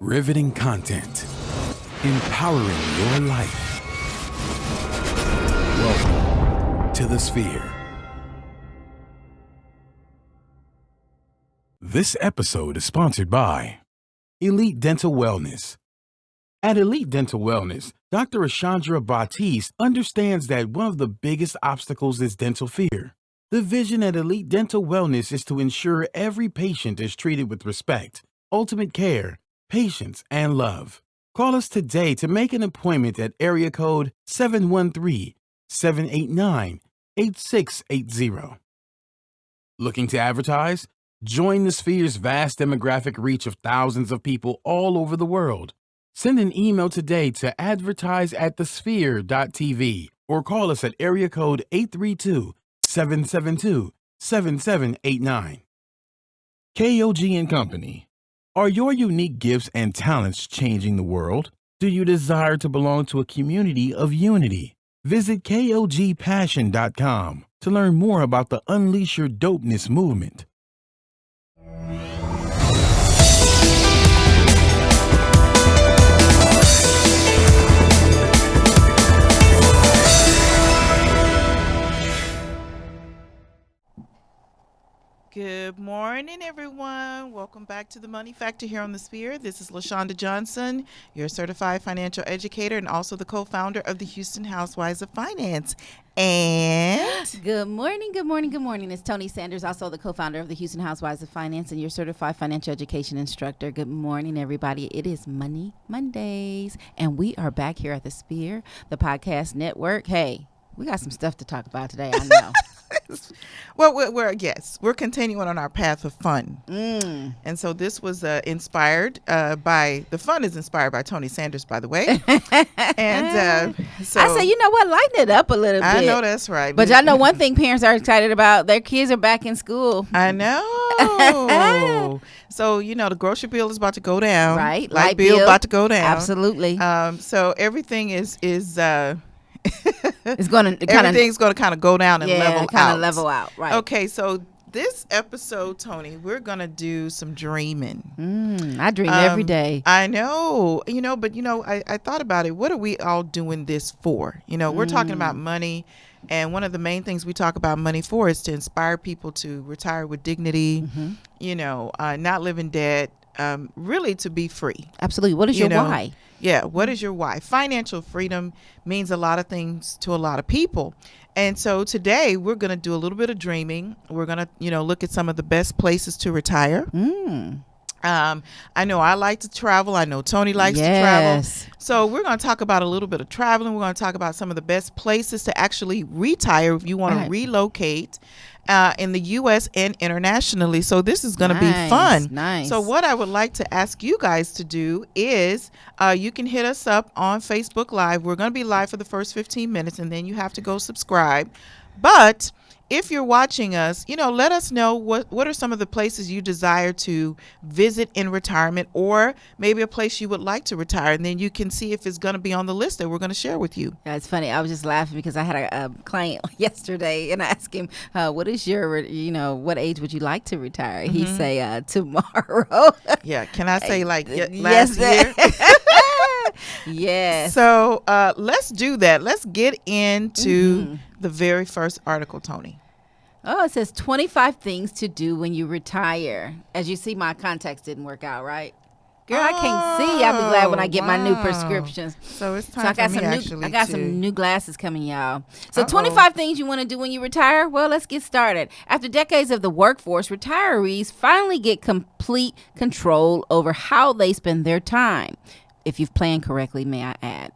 Riveting content. Empowering your life. Welcome to The Sphere. This episode is sponsored by Elite Dental Wellness. At Elite Dental Wellness, Dr. Ashandra Batiste understands that one of the biggest obstacles is dental fear. The vision at Elite Dental Wellness is to ensure every patient is treated with respect, ultimate care, patience, and love. Call us today to make an appointment at area code 713-789-8680. Looking to advertise? Join the Sphere's vast demographic reach of thousands of people all over the world. Send an email today to advertise@thesphere.tv or call us at area code 832-772-7789. KOG and Company. Are your unique gifts and talents changing the world? Do you desire to belong to a community of unity? Visit KOGpassion.com to learn more about the Unleash Your Dopeness movement. Good morning, everyone. Welcome back to the Money Factor here on The Sphere. This is LaShonda Johnson, your certified financial educator and also the co-founder of the Houston Housewives of Finance. And Good morning. It's Tony Sanders, also the co-founder of the Houston Housewives of Finance and your certified financial education instructor. Good morning, everybody. It is Money Mondays, and we are back here at The Sphere, the podcast network. Hey, we got some stuff to talk about today, I know. well, we're continuing on our path of fun. And so this was inspired by, the fun is inspired by Tony Sanders, by the way. And so I say, you know what, lighten it up a little bit. I know that's right. But y'all know one thing parents are excited about, their kids are back in school. I know. So, you know, the grocery bill is about to go down. Right. Light bill about to go down. Absolutely. So everything is it's going to everything's going to kind of go down and level out. Right. Okay, so this episode, Tony, we're going to do some dreaming. I dream every day. I know, but I thought about it. What are we all doing this for? We're talking about money, and one of the main things we talk about money for is to inspire people to retire with dignity, not live in debt, really to be free. Absolutely. What is your why? Yeah. What is your why? Financial freedom means a lot of things to a lot of people. And so today we're going to do a little bit of dreaming. We're going to, look at some of the best places to retire. I know I like to travel. I know Tony likes to travel. So we're going to talk about a little bit of traveling. We're going to talk about some of the best places to actually retire if you want to relocate in the U.S. and internationally. So this is going to be fun. Nice. So what I would like to ask you guys to do is you can hit us up on Facebook Live. We're going to be live for the first 15 minutes, and then you have to go subscribe. But if you're watching us, let us know what are some of the places you desire to visit in retirement, or maybe a place you would like to retire, and then you can see if it's going to be on the list that we're going to share with you. That's funny. I was just laughing because I had a client yesterday, and I asked him, what is your, what age would you like to retire? He say tomorrow. Yeah. Can I say last year? Yes. So let's do that. Let's get into the very first article, Tony. Oh, it says 25 things to do when you retire. As you see, my contacts didn't work out, right? Girl, I can't see. I'll be glad when I get my new prescriptions. So it's time for me I got some new glasses coming, y'all. So 25 things you want to do when you retire? Well, let's get started. After decades of the workforce, retirees finally get complete control over how they spend their time. If you've planned correctly, may I add.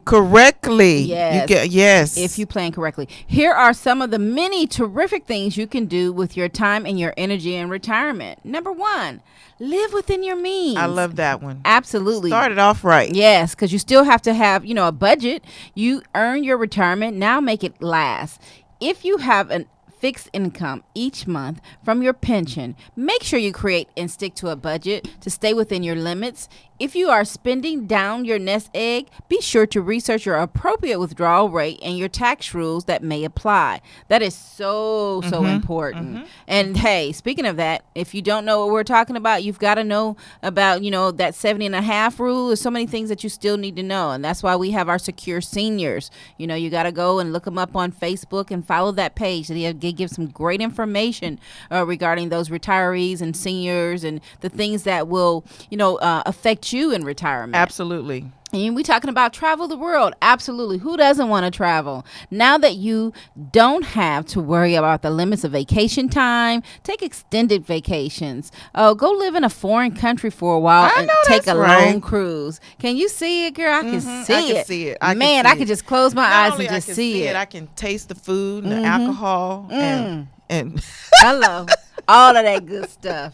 Correctly. Yes. Yes. If you plan correctly. Here are some of the many terrific things you can do with your time and your energy in retirement. Number 1, live within your means. I love that one. Absolutely. Started off right. Yes, because you still have to have, a budget. You earn your retirement. Now make it last. If you have an fixed income each month from your pension, make sure you create and stick to a budget to stay within your limits. If you are spending down your nest egg, be sure to research your appropriate withdrawal rate and your tax rules that may apply. That is so important. And hey, speaking of that, if you don't know what we're talking about, you've got to know about, that 70.5 rule. There's so many things that you still need to know. And that's why we have our Secure Seniors. You got to go and look them up on Facebook and follow that page. They give some great information regarding those retirees and seniors and the things that will, affect you in retirement. Absolutely. And we talking about travel the world. Absolutely. Who doesn't want to travel? Now that you don't have to worry about the limits of vacation time, take extended vacations. Go live in a foreign country for a while and take a long cruise. Can you see it, girl? I can see it. Man, I can just close my eyes and just see it. I can taste the food and the alcohol and hello, all of that good stuff.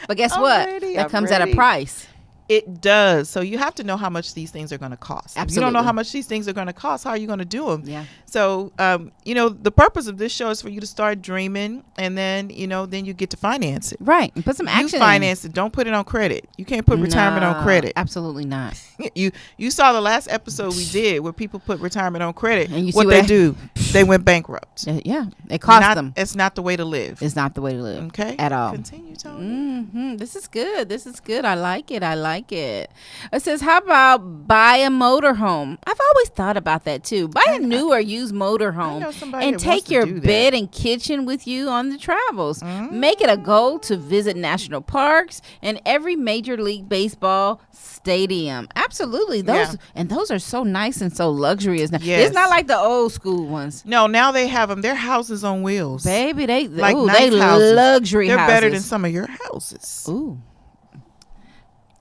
But guess what? That comes at a price. It does. So you have to know how much these things are going to cost. Absolutely. If you don't know how much these things are going to cost, how are you going to do them? Yeah. So, the purpose of this show is for you to start dreaming, and then, then you get to finance it. Right. And put some action. You finance it. Don't put it on credit. You can't put retirement on credit. Absolutely not. You saw the last episode we did where people put retirement on credit. And you what they do, they went bankrupt. Yeah. It cost them. It's not the way to live. It's not the way to live. Okay. At all. Continue, Tony. Mm-hmm. This is good. I like it. It says, how about buy a motorhome? I've always thought about that too. Buy a new or used motorhome and take your bed and kitchen with you on the travels. Make it a goal to visit national parks and every Major League Baseball stadium. Absolutely. Those are so nice and so luxurious now. Yes. It's not like the old school ones. No, now they have them. They're houses on wheels. Baby, they nice houses. Luxury They're houses. better than some of your houses. Ooh.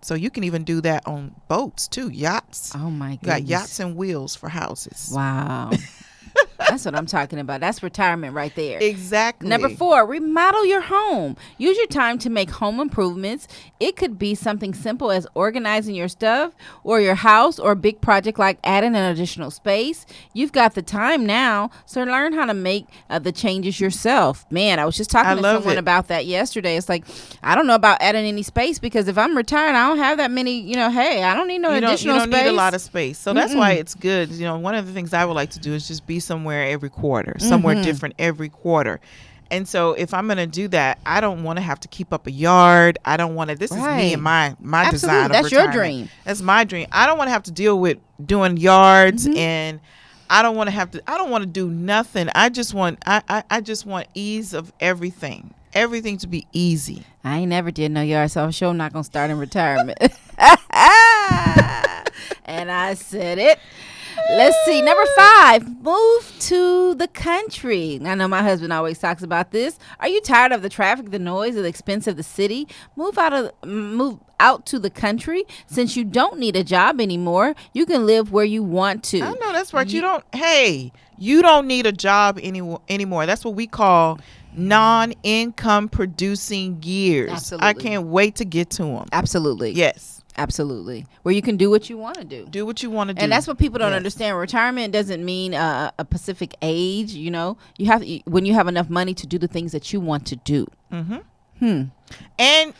So you can even do that on boats too, yachts. Oh my goodness. You got yachts and wheels for houses. Wow. That's what I'm talking about. That's retirement right there. Exactly. Number 4, remodel your home. Use your time to make home improvements. It could be something simple as organizing your stuff or your house, or a big project like adding an additional space. You've got the time now, so learn how to make the changes yourself. Man, I was just talking to someone about that yesterday. It's like, I don't know about adding any space, because if I'm retired, I don't have that many, hey, I don't need no additional space. You don't need a lot of space. So that's why it's good. One of the things I would like to do is just be somewhere every quarter, somewhere different every quarter. And so if I'm going to do that, I don't want to have to keep up a yard. I don't want to, this is me and my design of That's retirement. Your dream. That's my dream. I don't want to have to deal with doing yards, and I don't want to do nothing. I just want ease of everything to be easy. I ain't never did no yard, so I'm sure I'm not going to start in retirement. And I said it. Let's see. Number 5, move to the country. I know my husband always talks about this. Are you tired of the traffic, the noise, or the expense of the city? Move out to the country. Since you don't need a job anymore, you can live where you want to. I know that's right. You don't need a job anymore. That's what we call non-income producing years. Absolutely. I can't wait to get to them. Absolutely. Yes. Absolutely. Where you can do what you want to do. Do what you want to do. And that's what people don't understand. Retirement doesn't mean a specific age. You have when you have enough money to do the things that you want to do. And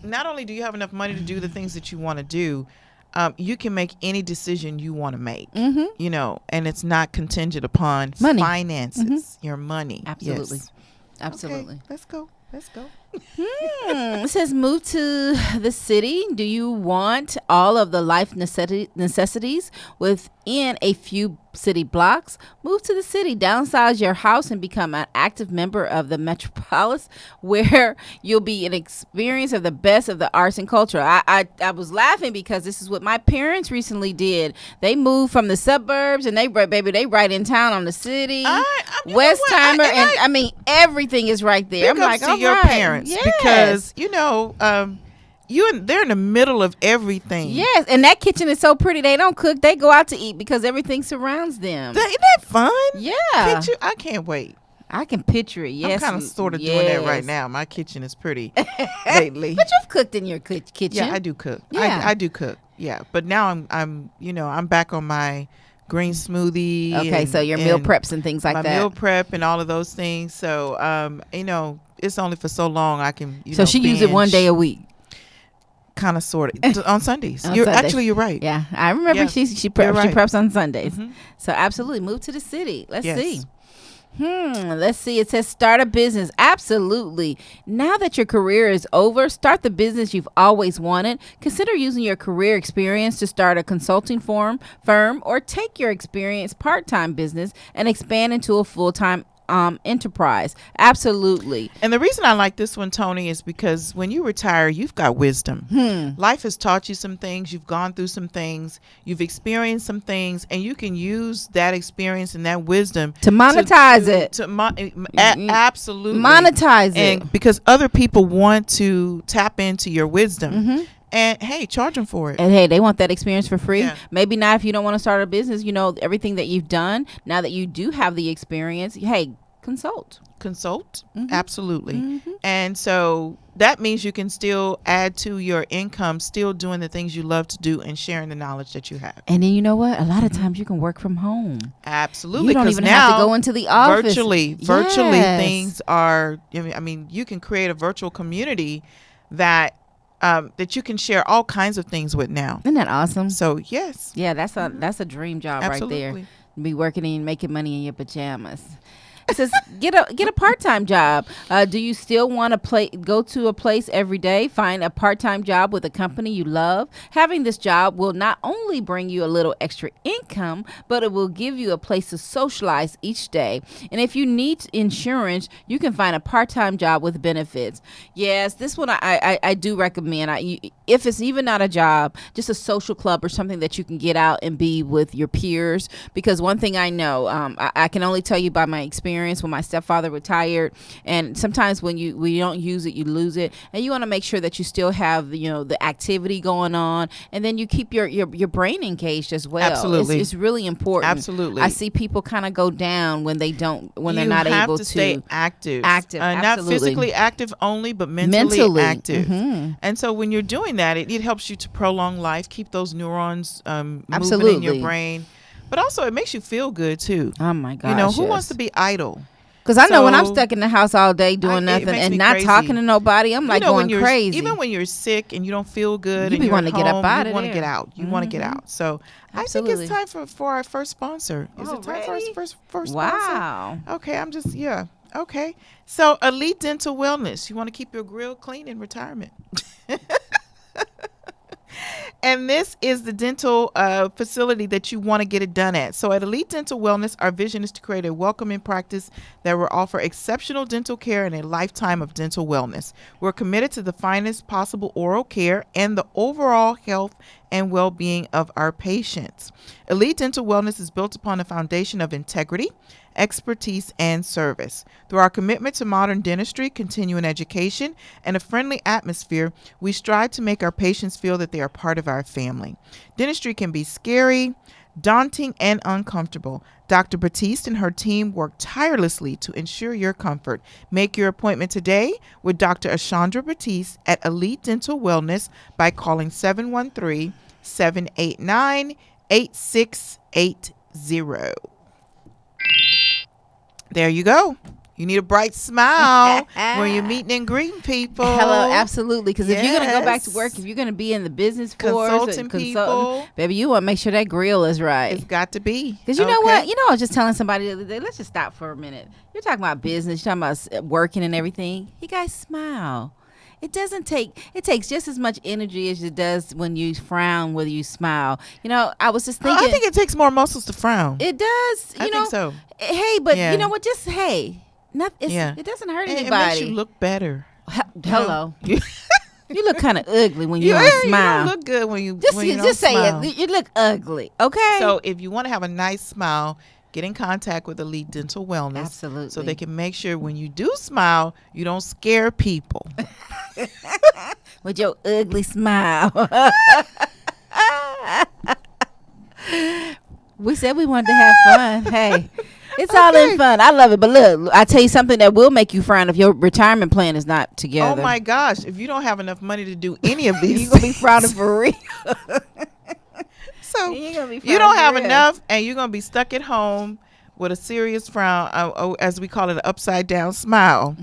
not only do you have enough money to do the things that you want to do, you can make any decision you want to make. And it's not contingent upon money. Finances, your money. Absolutely. Yes. Absolutely. Okay, let's go. It says move to the city. Do you want all of the life necessities within a few city blocks? Move to the city, downsize your house, and become an active member of the metropolis, where you'll be an experience of the best of the arts and culture. I was laughing because this is what my parents recently did. They moved from the suburbs, and they right in town on the city. Westheimer, and I mean everything is right there. I'm like, to your parents, yes. Because they're in the middle of everything. Yes, and that kitchen is so pretty. They don't cook; they go out to eat because everything surrounds them. Isn't that fun? Yeah, I can't wait. I can picture it. Yes, I'm kind of sort of doing that right now. My kitchen is pretty lately. But you've cooked in your kitchen. Yeah, I do cook. Yeah. I do cook. Yeah, but now I'm back on my green smoothie. Okay, so your meal preps and things like that. My meal prep and all of those things. So it's only for so long I can. So she uses it one day a week. kind of sort of on Sundays. On You're Sundays. You're right. Yeah, I remember Yes, she you're right. preps on Sundays. Mhm. So absolutely, move to the city. Let's Yes. see. Let's see. It says start a business. Absolutely. Now that your career is over, start the business you've always wanted. Consider using your career experience to start a consulting firm, or take your experience part-time business and expand into a full-time enterprise. Absolutely. And the reason I like this one, Tony, is because when you retire, you've got wisdom. Life has taught you some things. You've gone through some things. You've experienced some things, and you can use that experience and that wisdom To monetize it. Absolutely Monetize it. and because other people want to tap into your wisdom, and hey, charge them for it. And hey, they want that experience for free. Yeah. Maybe not if you don't want to start a business. You know, everything that you've done, now that you do have the experience, hey, consult. Absolutely. And so that means you can still add to your income, still doing the things you love to do and sharing the knowledge that you have. And then you know what? A lot of times you can work from home. Absolutely. You don't 'cause even now, have to go into the office. virtually Yes. things are, I mean, you can create a virtual community that that you can share all kinds of things with now. Isn't that awesome? So yes, Yeah, that's a dream job right there. absolutely. Be working and making money in your pajamas. It says get a part-time job. Do you still want to go to a place every day? Find a part-time job with a company you love. Having this job will not only bring you a little extra income, but it will give you a place to socialize each day. And if you need insurance, you can find a part-time job with benefits. Yes, this one I do recommend. If it's even not a job, just a social club or something that you can get out and be with your peers. Because one thing I know, I can only tell you by my experience when my stepfather retired, and sometimes when you don't use it, you lose it, and you want to make sure that you still have the activity going on, and then you keep your brain engaged as well. Absolutely. It's really important. Absolutely. I see people kind of go down when they're not have able to stay active. Active, Not absolutely. physically active only, but mentally active. Mhm. And so when you're doing that, it helps you to prolong life, keep those neurons moving in Absolutely. your brain. But also it makes you feel good too. Oh my gosh. You know, who wants to be idle? Because I know when I'm So- stuck in the house all day doing it nothing makes and me not crazy. talking to nobody, I'm like when going you're crazy. even when you're sick and you don't feel good You and be you're wanting at to get up home, outta you want to there. get out. You want to get out. So I think Absolutely. it's time for our first sponsor. Is it time for our Already? first sponsor? Wow. Okay, okay. So Elite Dental Wellness. You want to keep your grill clean in retirement. And this is the dental facility that you want to get it done at. So at Elite Dental Wellness, our vision is to create a welcoming practice that will offer exceptional dental care and a lifetime of dental wellness. We're committed to the finest possible oral care and the overall health and well-being of our patients. Elite Dental Wellness is built upon a foundation of integrity, expertise, and service. Through our commitment to modern dentistry, continuing education, and a friendly atmosphere, we strive to make our patients feel that they are part of our family. Dentistry can be scary, daunting, and uncomfortable. Dr. Batiste and her team work tirelessly to ensure your comfort. Make your appointment today with Dr. Ashandra Batiste at Elite Dental Wellness by calling 713-789-8680. There you go. You need a bright smile when you're meeting and greeting people. Hello, absolutely. Because if you're going to go back to Yes. work, if you're going to be in the business force, Consulting people. baby, you want to make sure that grill is right. It's got to be. Because you know Okay. what? I was just telling somebody the other day, let's just stop for a minute. You're talking about business, you're talking about working and everything. You guys smile. It takes just as much energy as it does when you frown, whether you smile. I was just thinking. I think it takes more muscles to frown. it does. I think so. Hey, but Yeah. you know what? Just, hey. It doesn't hurt And anybody. it makes you look better. Hello. You, You look kind of ugly when you you don't smile. don't look good when you just when you just don't say smile. it. You look ugly. Okay. So if you want to have a nice smile, get in contact with Elite Dental Wellness. Absolutely. So they can make sure when you do smile, you don't scare people. with your ugly smile. We said we wanted to have fun. Hey, it's all in fun. I love it. But look, I tell you something that will make you frown if your retirement plan is not together. Oh my gosh. If you don't have enough money to do any of these, You're going to be frowning for real. So You're gonna be you don't frowning have for real. enough and you're going to be stuck at home with a serious frown, as we call it, an upside down smile.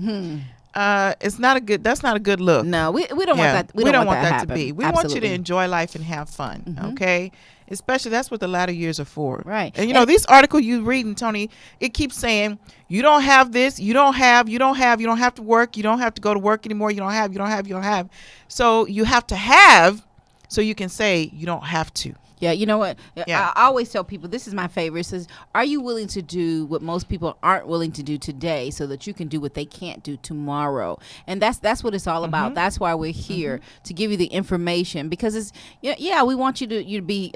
It's not a good. That's not a good look. No, we don't want that. We don't want that to happen. be. We Absolutely. want you to enjoy life and have fun. Mhm. Okay. Especially that's what the latter years are for. Right. And you know, this article you reading, Tony, it keeps saying you don't have this, you don't have to work, you don't have to go to work anymore, you don't have. So you have to have so you can say you don't have to. Yeah, you know what? Yeah. I always tell people, this is my favorite. It says, are you willing to do what most people aren't willing to do today so that you can do what they can't do tomorrow? And that's what it's all about. That's why we're here, to give you the information, because it's, yeah, we want you to be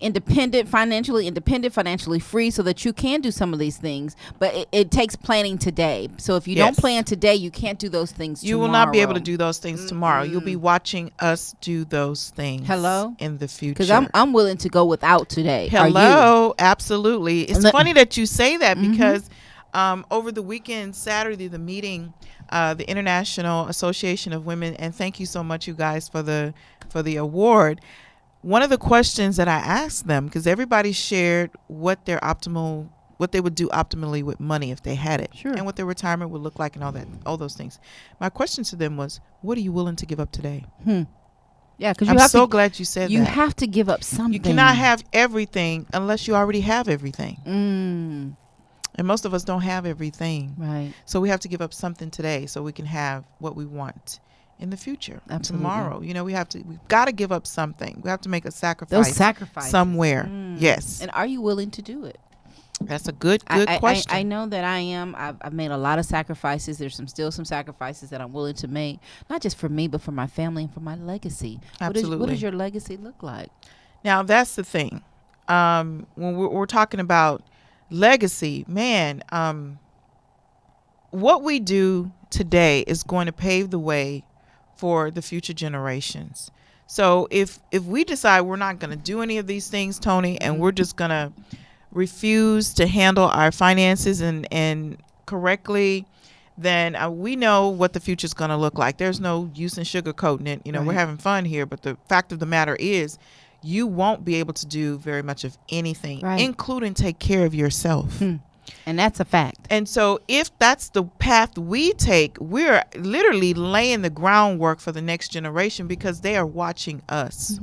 independent, financially free, so that you can do some of these things. But it takes planning today. So if you don't plan today, you can't do those things tomorrow. You will not be able to do those things tomorrow. You'll be watching us do those things in the future. Because I'm willing to go without today. Hello, absolutely. It's funny that you say that, because over the weekend, Saturday, the meeting, the International Association of Women, and thank you so much, you guys, for the award. One of the questions that I asked them, because everybody shared what they would do optimally with money if they had it, and what their retirement would look like, and all those things. My question to them was, what are you willing to give up today? Yeah, because I'm so glad you said that. You have to give up something. You cannot have everything unless you already have everything. And most of us don't have everything. Right. So we have to give up something today so we can have what we want in the future. Absolutely. Tomorrow. We've got to give up something. We have to make a sacrifice. Those sacrifices. Somewhere. Yes. And are you willing to do it? That's a good question. I know that I am. I've made a lot of sacrifices. There's still some sacrifices that I'm willing to make, not just for me, but for my family and for my legacy. Absolutely. What does your legacy look like? Now, that's the thing. When we're talking about legacy, man, what we do today is going to pave the way for the future generations. So if we decide we're not going to do any of these things, Tony, and we're just going to refuse to handle our finances and correctly, then we know what the future is going to look like. There's no use in sugarcoating it. We're having fun here, but the fact of the matter is you won't be able to do very much of anything, including take care of yourself. And that's a fact. And so if that's the path we take, we're literally laying the groundwork for the next generation, because they are watching us.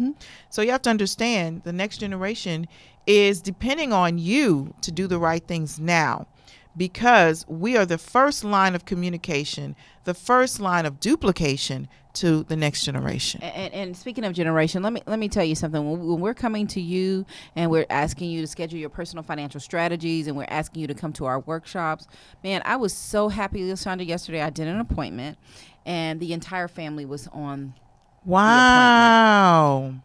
So you have to understand, the next generation is depending on you to do the right things now, because we are the first line of communication, the first line of duplication to the next generation. And speaking of generation, let me tell you something. When we're coming to you and we're asking you to schedule your personal financial strategies, and we're asking you to come to our workshops, man, I was so happy, Lashonda. Yesterday I did an appointment, and the entire family was on. Wow.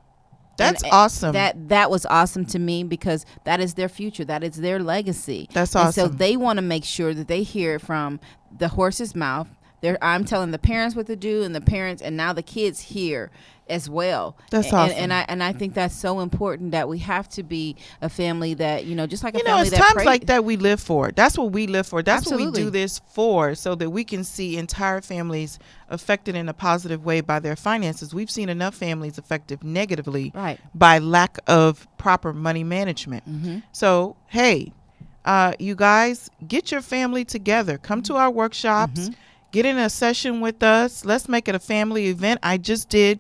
That's awesome. That was awesome to me, because that is their future. That is their legacy. That's awesome. And so they want to make sure that they hear it from the horse's mouth. I'm telling the parents what to do, and the parents, and now the kids hear as well. That's awesome. And I think that's so important, that we have to be a family that, just like a family it's that times like that we live for. That's what we live for. That's Absolutely. what we do this for, so that we can see entire families affected in a positive way by their finances. We've seen enough families affected negatively by lack of proper money management. So, hey, you guys, get your family together. Come to our workshops. Get in a session with us. Let's make it a family event. I just did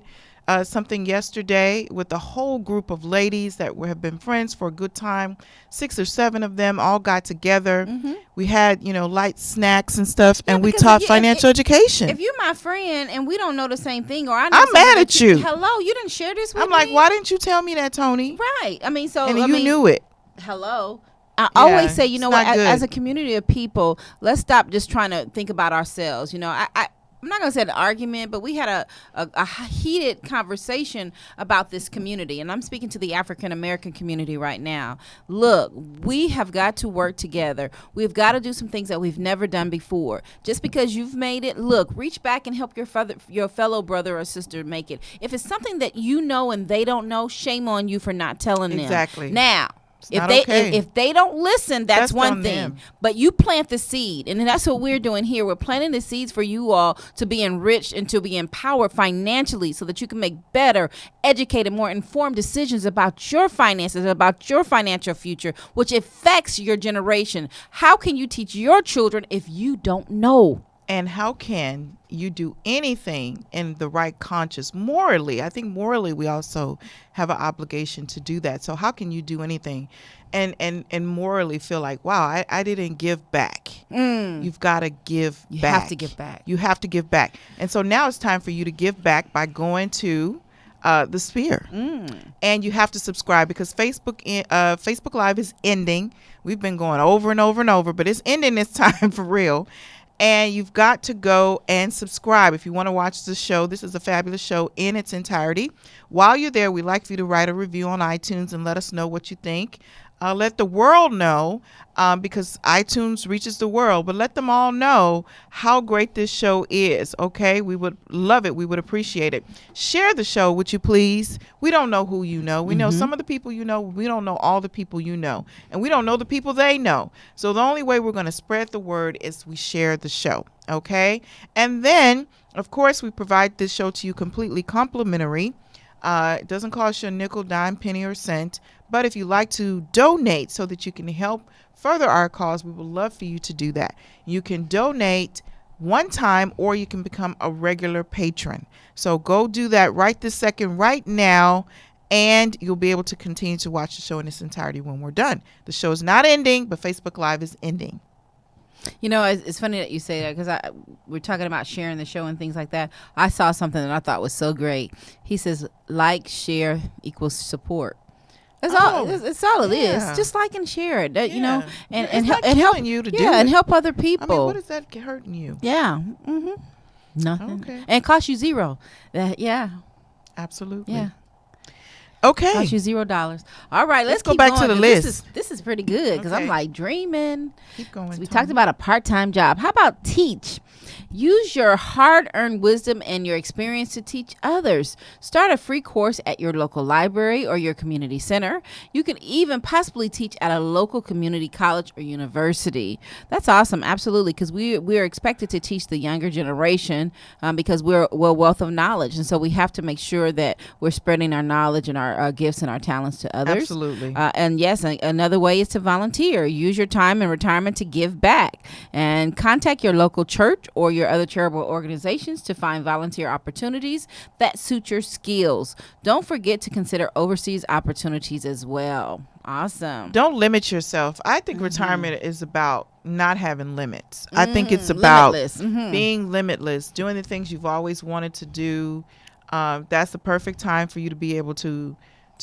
something yesterday with a whole group of ladies that have been friends for a good time. 6 or 7 of them all got together. We had, light snacks and stuff, and we taught financial education. If you're my friend and we don't know the same thing, or I'm mad at you. Hello, you didn't share this with me. I'm like, why didn't you tell me that, Tony? Right. I mean, you knew it. Hello. I always say, what, as a community of people, let's stop just trying to think about ourselves. I'm not going to say an argument, but we had a heated conversation about this community. And I'm speaking to the African American community right now. Look, we have got to work together. We've got to do some things that we've never done before. Just because you've made it, look, reach back and help your fellow brother or sister make it. If it's something that you know and they don't know, shame on you for not telling them. Exactly. Now, if they don't listen, that's one thing. Them. But you plant the seed, and that's what we're doing here. We're planting the seeds for you all to be enriched and to be empowered financially, so that you can make better, educated, more informed decisions about your finances, about your financial future, which affects your generation. How can you teach your children if you don't know? And how can you do anything in the right conscience morally? I think morally we also have an obligation to do that. So how can you do anything and morally feel like, wow, I didn't give back? You've got to give You back. have to give back. You have to give back. And so now it's time for you to give back by going to the Sphere. And you have to subscribe because Facebook Live is ending. We've been going over and over and over, but it's ending this time for real. And you've got to go and subscribe if you want to watch the show. This is a fabulous show in its entirety. While you're there, we'd like for you to write a review on iTunes and let us know what you think. Let the world know because iTunes reaches the world, but let them all know how great this show is, okay? We would love it. We would appreciate it. Share the show, would you please? We don't know who you know. We know some of the people you know. We don't know all the people you know. And we don't know the people they know. So the only way we're going to spread the word is we share the show, okay? And then, of course, we provide this show to you completely complimentary. It doesn't cost you a nickel, dime, penny, or cent. But if you like to donate so that you can help further our cause, we would love for you to do that. You can donate one time or you can become a regular patron. So go do that right this second, right now, and you'll be able to continue to watch the show in its entirety when we're done. The show is not ending, but Facebook Live is ending. You know, it's funny that you say that because we're talking about sharing the show and things like that. I saw something that I thought was so great. He says, like, share equals support. That's all. It's all it is. Just like and share it. You know, and not help killing you to do it. and help other people. I mean, what is that hurting you? Yeah. Nothing. Okay. And it costs you zero. Yeah. Absolutely. Yeah. Okay. Cost you $0. All right, let's go keep back going, to the 'cause list. This is pretty good because I'm Okay. like dreaming. Keep going. So we Tony. talked about a part-time job. How about teach? Use your hard-earned wisdom and your experience to teach others. Start a free course at your local library or your community center. You can even possibly teach at a local community college or university. That's awesome, absolutely, because we are expected to teach the younger generation because we're a wealth of knowledge, and so we have to make sure that we're spreading our knowledge and our gifts and our talents to others. Absolutely. And yes, another way is to volunteer. Use your time in retirement to give back, and contact your local church or your other charitable organizations to find volunteer opportunities that suit your skills. Don't forget to consider overseas opportunities as well. Awesome. Don't limit yourself. I think retirement is about not having limits. I think it's about limitless. being limitless, doing the things you've always wanted to do. That's the perfect time for you to be able to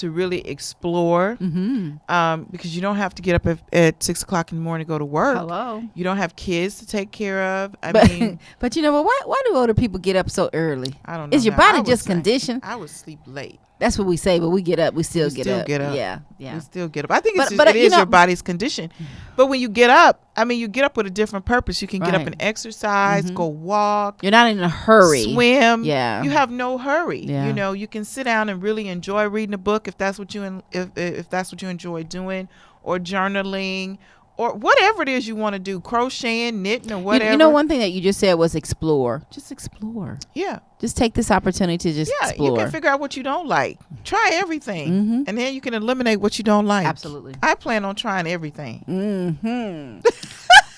really explore because you don't have to get up at 6 o'clock in the morning to go to work. Hello. You don't have kids to take care of. I But, mean, but you know what? Why do older people get up so early? I don't know. Is your now. I body would just say- conditioned? I would sleep late. That's what we say, but we get up. We still, We get, still up. get up. Yeah. You still get up. I think But- it but, you is know- your body's condition. But when you get up, I mean, you get up with a different purpose. You can get up Right. and exercise, go walk, You're not in a hurry. swim. Yeah. You have no hurry. Yeah. You know, you can sit down and really enjoy reading a book if that's what you if that's what you enjoy doing, or journaling, or whatever it is you want to do, crocheting, knitting, or whatever. You know, one thing that you just said was explore. Just explore. Yeah. Just take this opportunity to just Yeah, explore. you can figure out what you don't like. Try everything, and then you can eliminate what you don't like. Absolutely. I plan on trying everything.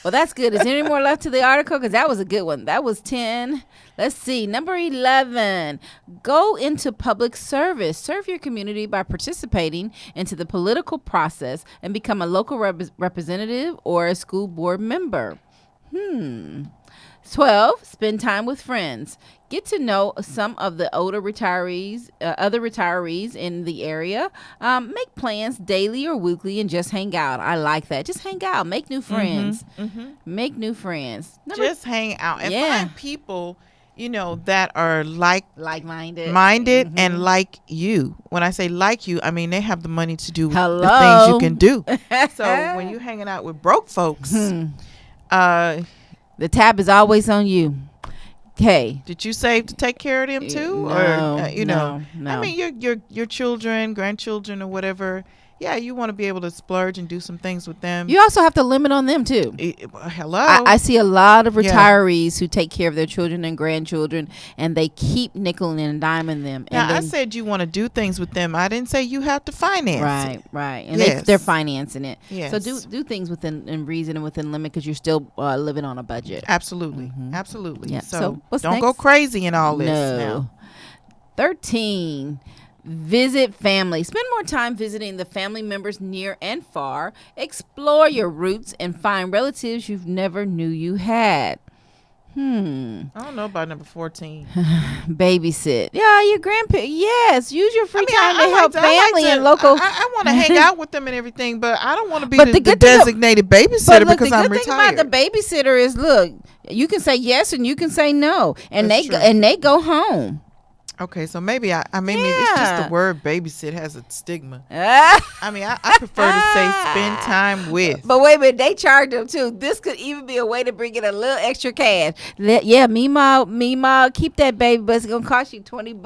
Well, that's good. Is there any more left to the article? Because that was a good one. That was 10. Let's see. Number 11. Go into public service. Serve your community by participating into the political process and become a local representative or a school board member. 12, spend time with friends. Get to know some of the older retirees, other retirees in the area. Make plans daily or weekly and just hang out. I like that. Just hang out. Make new friends. Make new friends. Just hang out and Yeah. find people, you know, that are Like-minded. and like you. When I say like you, I mean they have the money to do the Hello. things you can do. So when you're hanging out with broke folks, The tab is always on you. Okay. did you save to take care of them too, No, or you know? no. I mean, your children, grandchildren, or whatever. yeah, you want to be able to splurge and do some things with them. You also have to limit on them too. Hello. I see a lot of Yeah. retirees who take care of their children and grandchildren, and they keep nickeling and diming them. Now, And I then- said you want to do things with them. I didn't say you have to finance right, it. right, and Yes. they're financing it. Yes. So do things in reason and within limit, because you're still living on a budget. Absolutely. Absolutely. Yeah. So, So what's don't go next? crazy in all this No. now. 13. Visit family. Spend more time visiting the family members near and far. Explore your roots and find relatives you've never knew you had. I don't know about number 14. Babysit. Yeah, your grandparents. Yes, use your free time I to like help I like family to- and local. I want to hang out with them and everything, but I don't want to be But the the good thing designated babysitter But look, because the I'm good thing retired. about the babysitter is, look, you can say yes and you can say no, and That's they true. go home. Okay, so maybe maybe it's just Yeah. the word babysit has a stigma. Ah. I mean, I prefer to say spend time with. But wait a minute, they charge them too. This could even be a way to bring in a little extra cash. Meemaw, keep that baby, but it's gonna cost you $20.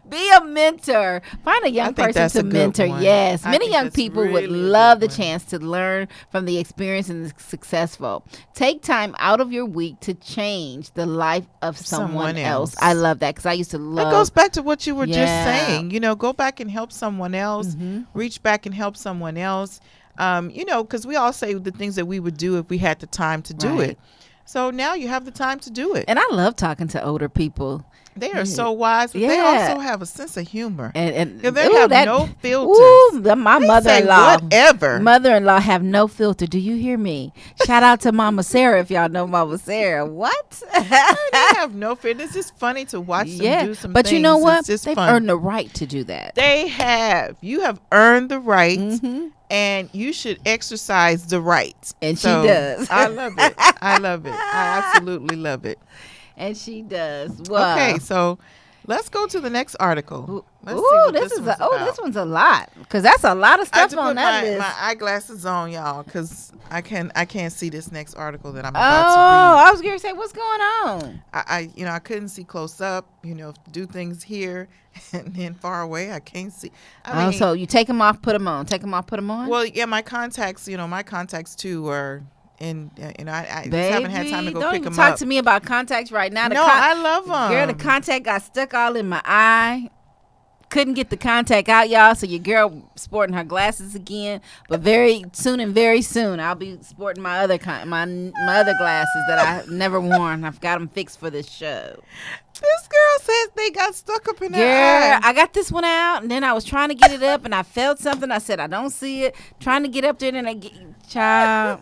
Be a mentor. Find a young think person that's to a good mentor. one. Yes, I many think young that's people would really a love the good one. chance to learn from the experience and the successful. Take time out of your week to change the life of someone Someone else. else. I love that because I used to love. That goes back to what you were just Yeah. saying. You know, go back and help someone else. Reach back and help someone else. You know, because we all say the things that we would do if we had the time to do Right. it. So now you have the time to do it. And I love talking to older people. They are so wise, but they Yeah. also have a sense of humor. And Yeah, they ooh, have that- no filters. Ooh, my They say mother-in-law. whatever. Mother-in-law have no filter. Do you hear me? Shout out to Mama Sarah if y'all know Mama Sarah. What? They have no filter. It's just funny to watch them yeah, do some but things. you know what? It's just They've fun. earned the right to do that. They have. You have earned the right, Mm-hmm. and you should exercise the right. And she does. I love it. I love it. I absolutely love it. And she does. Wow. Okay, so let's go to the next article. Let's see Ooh, what this is one's this about. one's a lot because that's a lot of I have stuff to on put that my, list. my eyeglasses on, y'all, because I can't see this next article that I'm Oh, about to I was going to say, what's going on? read. I couldn't see close up. You know, do things here and then far away. I can't see. I mean, So you take them off, put them on. Take them off, put them on. well, yeah, my contacts. You know, my contacts too are in. You know, I just haven't had time to go don't pick even them talk up. to me about contacts right now. No, I love them. Girl, the contact got stuck all in my eye. Couldn't get the contact out, y'all. So your girl sporting her glasses again. But very soon, I'll be sporting my other my other glasses that I never worn. I've got them fixed for this show. This girl says they got stuck up in Girl, her eye. I got this one out, and then I was trying to get it up, and I felt something. I said, I don't see it. Trying to get up there, and I get child.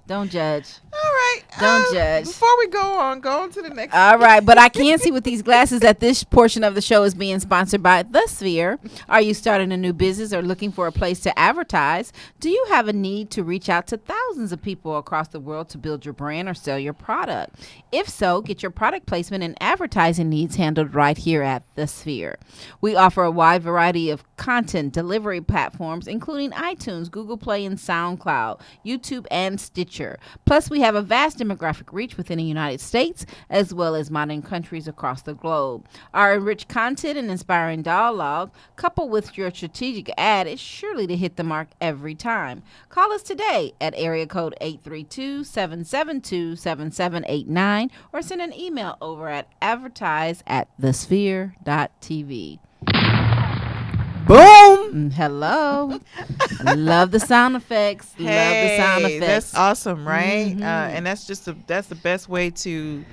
Don't judge. All right. Don't judge. Before we go on to the next. All right, but I can see with these glasses that this portion of the show is being sponsored by The Sphere. Are you starting a new business or looking for a place to advertise? Do you have a need to reach out to thousands of people across the world to build your brand or sell your product? If so, get your product placement and advertising needs handled right here at The Sphere. We offer a wide variety of content delivery platforms, including iTunes, Google Play, and SoundCloud, YouTube, and Stitcher. Plus, we have a vast demographic reach within the United States, as well as modern countries across the globe. Our enriched content and inspiring dialogue, coupled with your strategic ad, is surely to hit the mark every time. Call us today at area code 832-772-7789 or send an email over at advertise@thesphere.tv. Boom. Hello. Love the sound effects. Love the sound Hey, effects. that's awesome, right? Mhm. And that's the best way to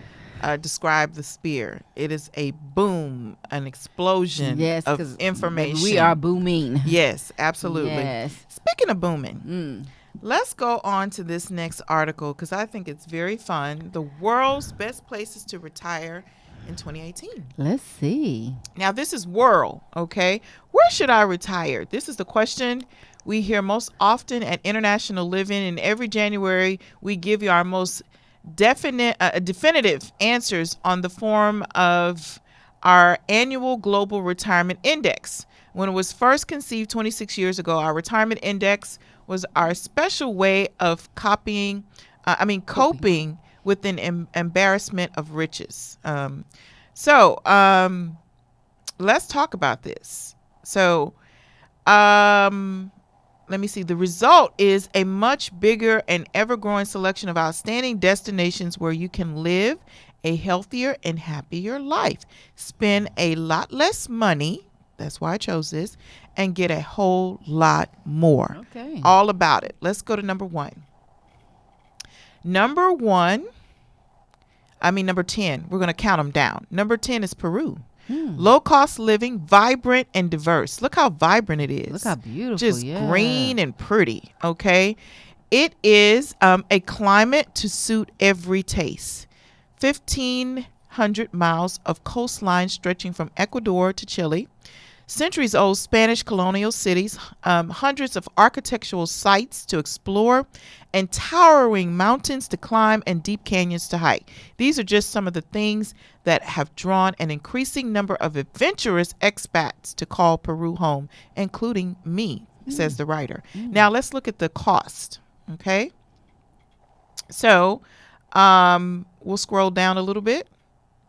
describe the Sphere. It is a boom, an explosion Yes, of 'cause information. we are booming. Yes, absolutely. Yes. Speaking of booming, Mm. let's go on to this next article because I think it's very fun. The world's best places to retire in 2018. Let's see. Now, this is world, okay? Where should I retire? This is the question we hear most often at International Living, and every January we give you our most definitive answers on the form of our annual Global Retirement Index. When it was first conceived 26 years ago, our retirement index was our special way of coping with an embarrassment of riches. let's talk about this. So, let me see. The result is a much bigger and ever-growing selection of outstanding destinations where you can live a healthier and happier life, spend a lot less money, that's why I chose this, and get a whole lot more. Okay. All about it. Let's go to number 10. We're going to count them down. Number 10 is Peru. Low cost living, vibrant and diverse. Look how vibrant it is. Look how beautiful. Just yeah. green and pretty. Okay. It is a climate to suit every taste. 1,500 miles of coastline stretching from Ecuador to Chile. Centuries old Spanish colonial cities, hundreds of architectural sites to explore, and towering mountains to climb and deep canyons to hike. These are just some of the things that have drawn an increasing number of adventurous expats to call Peru home, including me, says the writer. Now let's look at the cost. Okay. So we'll scroll down a little bit.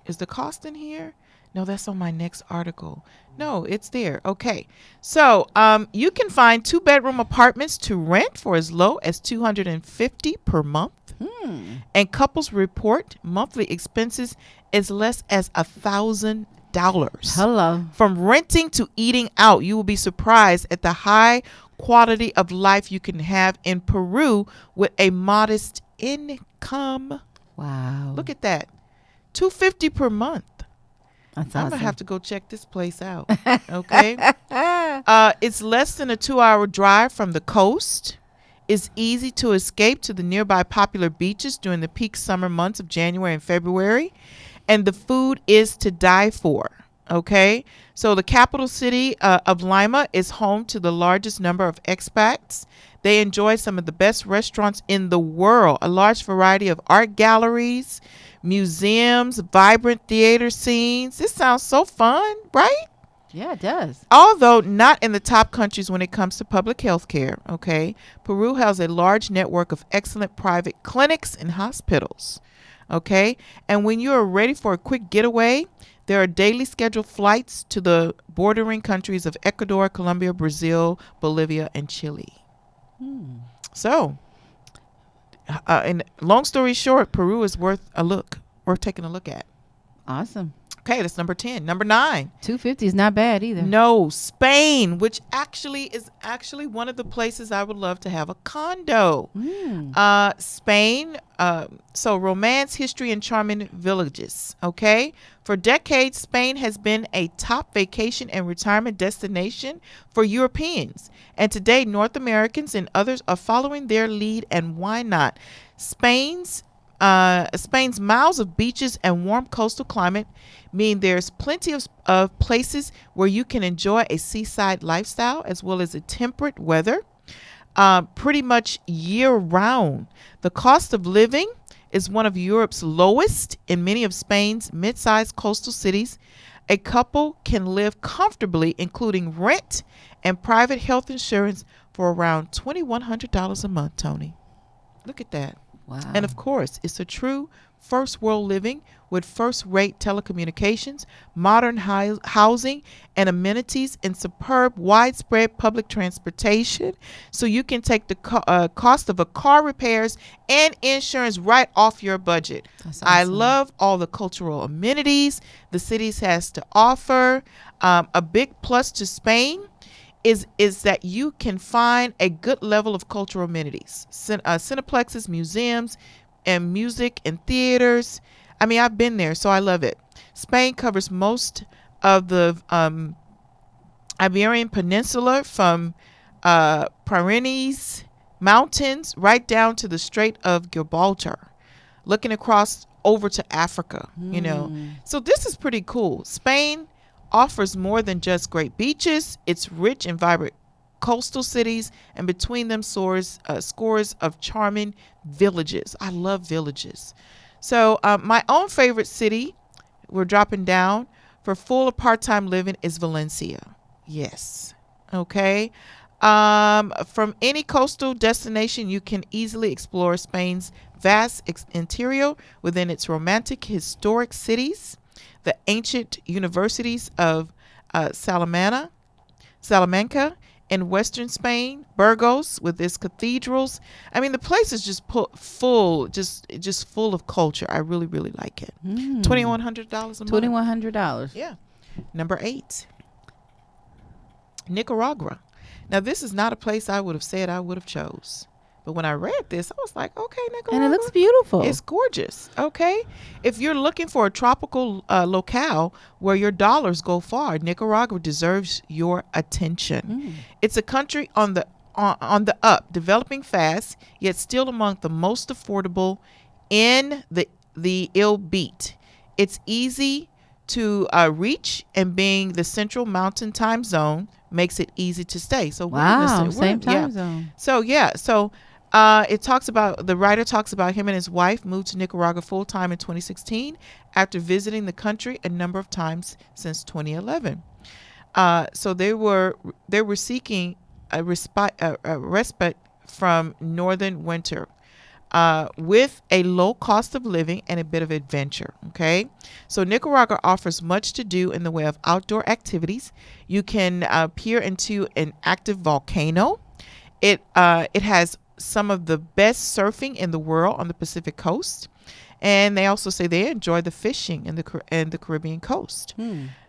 Is the cost in here? No, that's on my next article. No, it's there. Okay. So you can find 2-bedroom apartments to rent for as low as $250 per month. And couples report monthly expenses as less as $1,000. Hello. From renting to eating out, you will be surprised at the high quality of life you can have in Peru with a modest income. Wow. Look at that. $250 per month. That's I'm awesome. gonna have to go check this place out. Okay. It's less than a 2-hour drive from the coast. It's easy to escape to the nearby popular beaches during the peak summer months of January and February. And the food is to die for. Okay. So the capital city of Lima is home to the largest number of expats. They enjoy some of the best restaurants in the world, a large variety of art galleries, museums, vibrant theater scenes. This sounds so fun, right? Yeah, it does. Although not in the top countries when it comes to public health care, okay, Peru has a large network of excellent private clinics and hospitals, okay? And when you are ready for a quick getaway, there are daily scheduled flights to the bordering countries of Ecuador, Colombia, Brazil, Bolivia, and Chile. So, and long story short, Peru is worth taking a look at. Awesome. Okay, that's number 10. Number 9. 250 is not bad either. No, Spain, which is one of the places I would love to have a condo. Spain, so romance, history, and charming villages. Okay, for decades, Spain has been a top vacation and retirement destination for Europeans, and today North Americans and others are following their lead. And why not? Spain's miles of beaches and warm coastal climate mean there's plenty of places where you can enjoy a seaside lifestyle as well as a temperate weather pretty much year round. The cost of living is one of Europe's lowest in many of Spain's mid-sized coastal cities. A couple can live comfortably, including rent and private health insurance, for around $2,100 a month, Tony. Look at that. Wow. And of course, it's a true first world living with first-rate telecommunications, modern housing and amenities, and superb widespread public transportation. So you can take the cost of a car repairs and insurance right off your budget. That's I awesome. love all the cultural amenities the cities has to offer. A big plus to Spain is that you can find a good level of cultural amenities, cineplexes, museums, and music and theaters. I mean, I've been there, so I love it. Spain covers most of the Iberian Peninsula from Pyrenees Mountains right down to the Strait of Gibraltar, looking across over to Africa, you know. So this is pretty cool. Spain offers more than just great beaches. It's rich and vibrant coastal cities, and between them scores of charming villages. I love villages. So my own favorite city, we're dropping down, for full or part-time living is Valencia. Yes. Okay. From any coastal destination, you can easily explore Spain's vast interior within its romantic historic cities, the ancient universities of Salamanca in western Spain, Burgos with its cathedrals. I mean, the place is just full, just full of culture. I really, really like it. $2,100 a month. $2,100. Yeah. Number 8, Nicaragua. Now, this is not a place I would have said I would have chose. But when I read this, I was like, okay, Nicaragua. And it looks beautiful. It's gorgeous. Okay. If you're looking for a tropical locale where your dollars go far, Nicaragua deserves your attention. It's a country on the up, developing fast, yet still among the most affordable in the ill beat. It's easy to reach, and being the central mountain time zone makes it easy to stay. So wow, same time zone. So the writer talks about him and his wife moved to Nicaragua full time in 2016 after visiting the country a number of times since 2011. So they were seeking a respite from northern winter. With a low cost of living and a bit of adventure. Okay, so Nicaragua offers much to do in the way of outdoor activities. You can peer into an active volcano. It has some of the best surfing in the world on the Pacific coast, and they also say they enjoy the fishing in the Caribbean coast.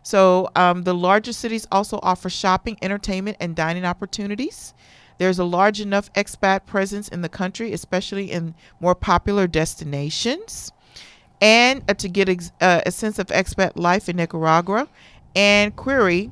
So the larger cities also offer shopping, entertainment, and dining opportunities. There's a large enough expat presence in the country, especially in more popular destinations, and to get a sense of expat life in Nicaragua and query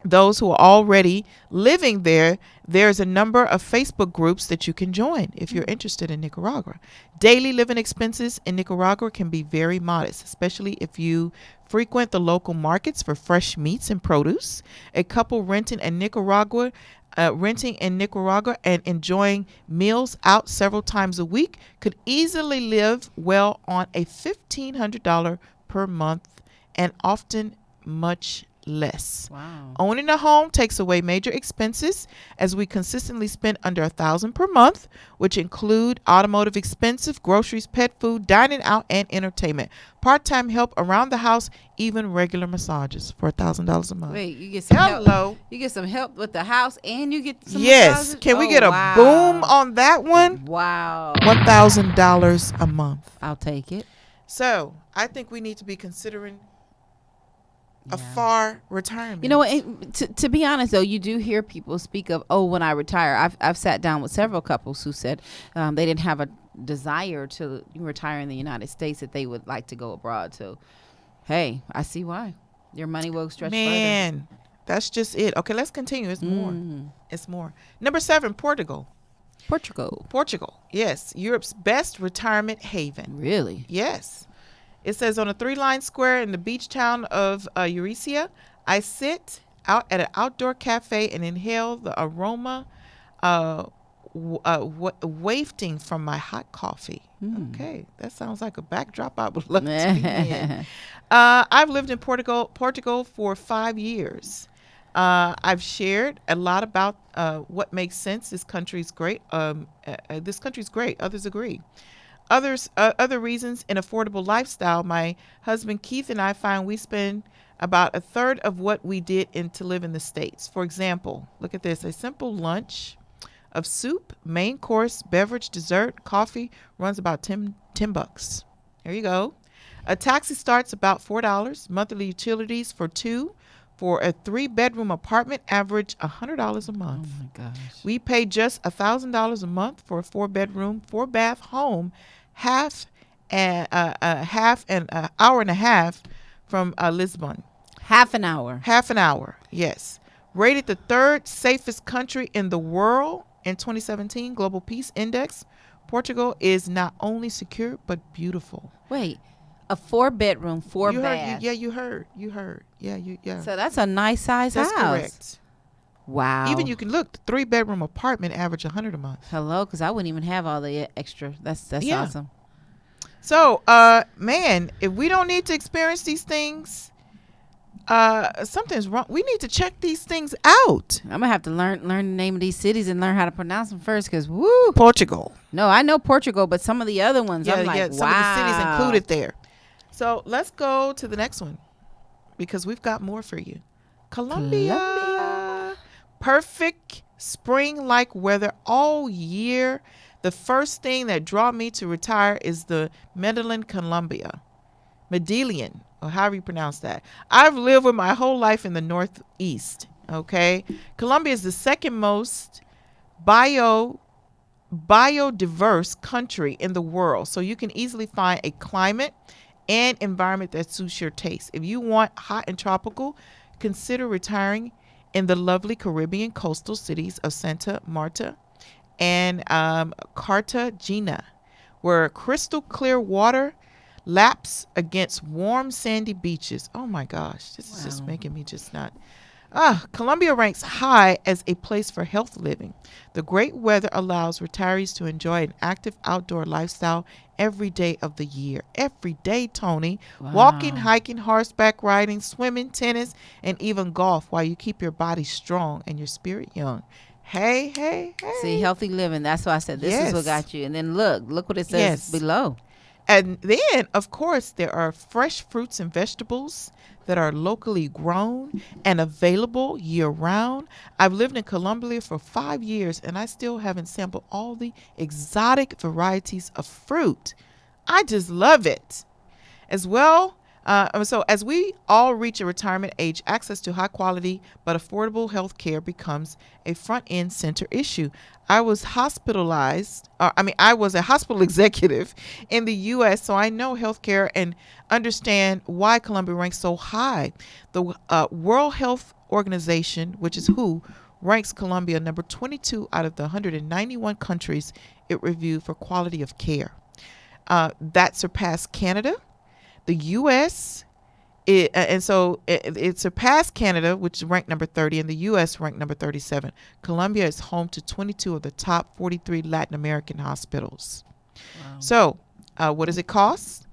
those who are already living there. There's a number of Facebook groups that you can join if you're interested in Nicaragua. Daily living expenses in Nicaragua can be very modest, especially if you frequent the local markets for fresh meats and produce. A couple renting in Nicaragua and enjoying meals out several times a week could easily live well on a $1,500 per month, and often much less. Wow. Owning a home takes away major expenses, as we consistently spend under $1,000 per month, which include automotive expenses, groceries, pet food, dining out, and entertainment. Part-time help around the house, even regular massages for $1,000 a month. Wait, you get some Hello. help. You get some help with the house, and you get some Yes. massages? Can we Oh, get a wow. boom on that one? Wow. $1,000 a month. I'll take it. So I think we need to be considering a Yeah. far retirement. You know what? To be honest, though, you do hear people speak of, oh, when I retire. I've sat down with several couples who said they didn't have a desire to retire in the United States, that they would like to go abroad. So, hey, I see why. Your money will stretch further. Man, that's just it. Okay, let's continue. It's more. It's more. Number 7, Portugal. Portugal. Yes, Europe's best retirement haven. Really? Yes. It says on a 3-line square in the beach town of Euricia, I sit out at an outdoor cafe and inhale the aroma wafting from my hot coffee. Okay, that sounds like a backdrop I would love to be in. I've lived in Portugal for 5 years. I've shared a lot about what makes sense. This country's great. Others agree. Other reasons, an affordable lifestyle. My husband Keith and I find we spend about a third of what we did to live in the States. For example, look at this. A simple lunch of soup, main course, beverage, dessert, coffee runs about $10. There you go. A taxi starts about $4. Monthly utilities for 2 for a 3-bedroom apartment average $100 a month. Oh my gosh. We pay just $1,000 a month for a 4-bedroom, 4-bath home, half an hour and a half from Lisbon. Half an hour. Half an hour, yes. Rated the 3rd safest country in the world in 2017 Global Peace Index. Portugal is not only secure but beautiful. Wait, a 4-bedroom, 4 You bath. heard, you heard. Yeah. So that's a nice size That's house. correct. Wow. Even you can look, the 3-bedroom apartment average $100 a month. Hello, because I wouldn't even have all the extra. That's Yeah. awesome. So, man, if we don't need to experience these things, something's wrong. We need to check these things out. I'm gonna have to learn the name of these cities and learn how to pronounce them first, because woo. Portugal. No, I know Portugal, but some of the other ones, I'm like, some of the cities included there. So let's go to the next one, because we've got more for you. Colombia. Perfect spring-like weather all year. The first thing that draw me to retire is the Medellin, Colombia. Medellin, or however you pronounce that. I've lived with my whole life in the Northeast. Okay. Colombia is the second most biodiverse country in the world. So you can easily find a climate and environment that suits your taste. If you want hot and tropical, consider retiring in the lovely Caribbean coastal cities of Santa Marta and Cartagena, where crystal clear water laps against warm sandy beaches. Oh my gosh, this is just making me just not. Colombia ranks high as a place for health living. The great weather allows retirees to enjoy an active outdoor lifestyle every day of the year. Every day, Tony. Wow. Walking, hiking, horseback riding, swimming, tennis, and even golf while you keep your body strong and your spirit young. Hey, hey, hey. See, healthy living. That's why I said this is what got you. And then look what it says below. And then, of course, there are fresh fruits and vegetables that are locally grown and available year-round. I've lived in Colombia for 5 years, and I still haven't sampled all the exotic varieties of fruit. I just love it. As well, so as we all reach a retirement age, access to high-quality but affordable health care becomes a front-end center issue. I was a hospital executive in the U.S., so I know healthcare and understand why Colombia ranks so high. The World Health Organization, which is WHO, ranks Colombia number 22 out of the 191 countries it reviewed for quality of care. That surpassed Canada, the U.S., it surpassed Canada, which ranked number 30, and the U.S. ranked number 37. Colombia is home to 22 of the top 43 Latin American hospitals. Wow. So, what does it cost?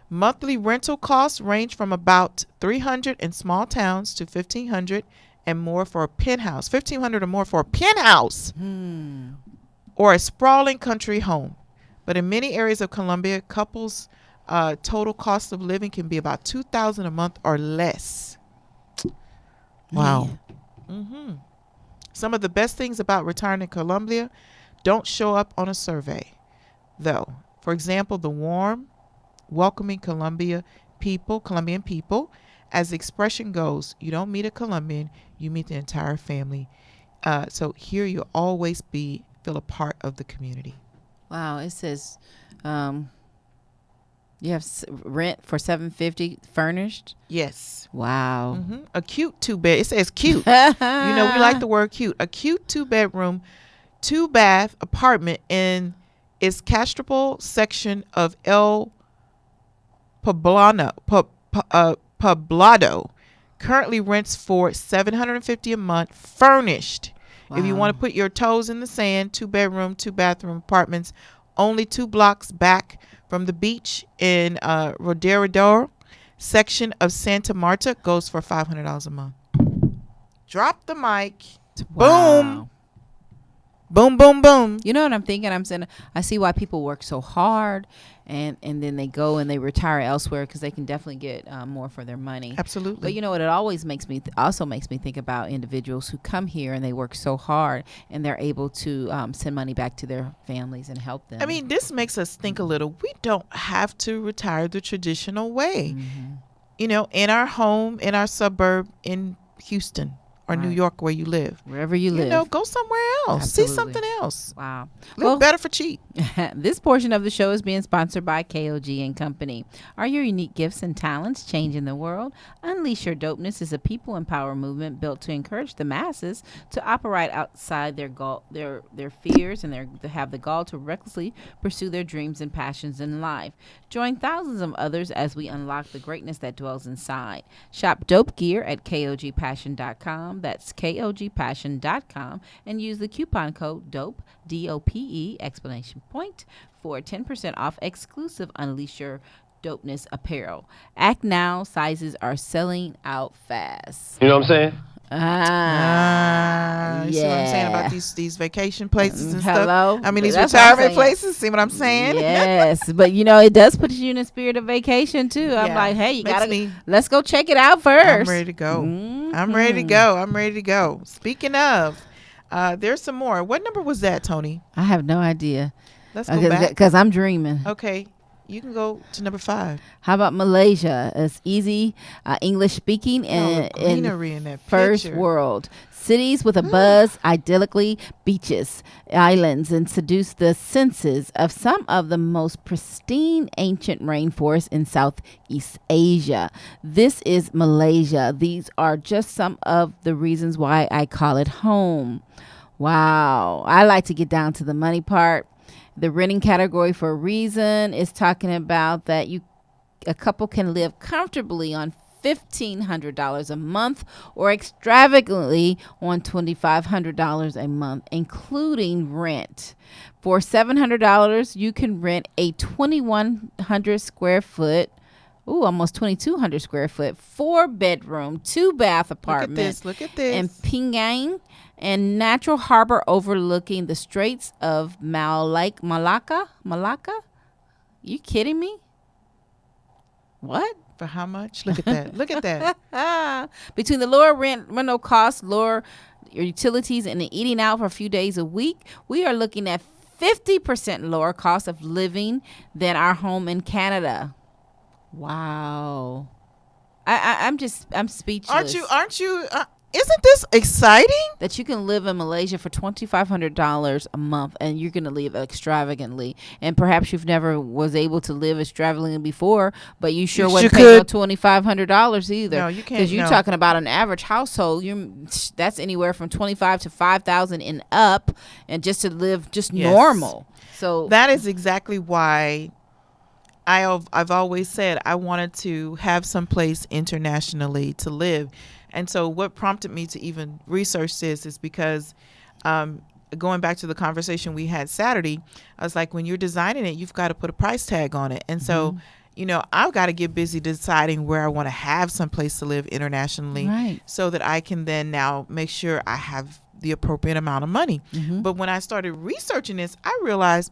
Monthly rental costs range from about $300 in small towns to $1,500 and more for a penthouse. $1,500 or more for a penthouse or a sprawling country home. But in many areas of Colombia, couples total cost of living can be about $2,000 a month or less. Wow. Mm-hmm. Some of the best things about retiring in Colombia don't show up on a survey, though. For example, the warm, welcoming Colombian people, as the expression goes, you don't meet a Colombian, you meet the entire family. So here you'll always feel a part of the community. Wow. It says, you have rent for $750 furnished? Yes. Wow. Mm-hmm. A cute 2-bed. It says cute. We like the word cute. A cute 2-bedroom, 2-bath apartment in its Castropol section of El Poblado. Currently rents for $750 a month, furnished. Wow. If you want to put your toes in the sand, 2-bedroom, 2-bathroom apartments, only 2 blocks back from the beach in Roderido section of Santa Marta, goes for $500 a month. Drop the mic. Wow. Boom. Boom, boom, boom. You know what I'm thinking? I'm saying I see why people work so hard and then they go and they retire elsewhere because they can definitely get more for their money. Absolutely. But you know what? It always makes me think about individuals who come here and they work so hard and they're able to send money back to their families and help them. I mean, this makes us think a little. We don't have to retire the traditional way. Mm-hmm. You know, in our home, in our suburb, in Houston. Or New York, where you live. Wherever you live. You know, go somewhere else. Absolutely. See something else. Wow. Live better for cheap. This portion of the show is being sponsored by KOG and Company. Are your unique gifts and talents changing the world? Unleash Your Dopeness is a people empower movement built to encourage the masses to operate outside their fears and to have the gall to recklessly pursue their dreams and passions in life. Join thousands of others as we unlock the greatness that dwells inside. Shop dope gear at KOGpassion.com. That's KOGpassion.com and use the coupon code DOPE, DOPE, exclamation point, for 10% off exclusive Unleash Your Dopeness apparel. Act now, sizes are selling out fast. You know what I'm saying? You see what I'm saying about these vacation places and Hello? stuff? I mean, these retirement places. See what I'm saying? Yes, but you know, it does put you in a spirit of vacation too. I'm like, hey, let's go check it out first. I'm ready to go. I'm ready to go. I'm ready to go. Speaking of, there's some more. What number was that, Tony? I have no idea. Let's go back. Because I'm dreaming. Okay. You can go to number 5. How about Malaysia? It's easy English speaking Oh, and the greenery in that first picture. world. Cities with a buzz, idyllically beaches, islands, and seduce the senses of some of the most pristine ancient rainforests in Southeast Asia. This is Malaysia. These are just some of the reasons why I call it home. Wow. I like to get down to the money part. The renting category for a reason is talking about that a couple can live comfortably on $1,500 a month or extravagantly on $2,500 a month, including rent. For $700, you can rent a 2,100 square foot, almost 2,200 square foot, 4-bedroom, 2-bath apartment. Look at this. In Penang and natural harbor overlooking the Straits of Malacca. You kidding me? What? For how much? Look at that. Look at that. Between the lower rental costs, lower utilities, and the eating out for a few days a week, we are looking at 50% lower cost of living than our home in Canada. Wow. I'm speechless. Aren't you? Isn't this exciting? That you can live in Malaysia for $2,500 a month and you're going to live extravagantly. And perhaps you've never was able to live extravagantly before, but you sure wasn't paying no $2,500 either. No, you can't. Because you're talking about an average household. That's anywhere from $25,000 to $5,000 and up, and just to live normal. So that is exactly why I've always said I wanted to have some place internationally to live. And so what prompted me to even research this is because going back to the conversation we had Saturday, I was like, when you're designing it, you've got to put a price tag on it. And so, I've got to get busy deciding where I want to have some place to live internationally, so that I can then now make sure I have the appropriate amount of money. But when I started researching this, I realized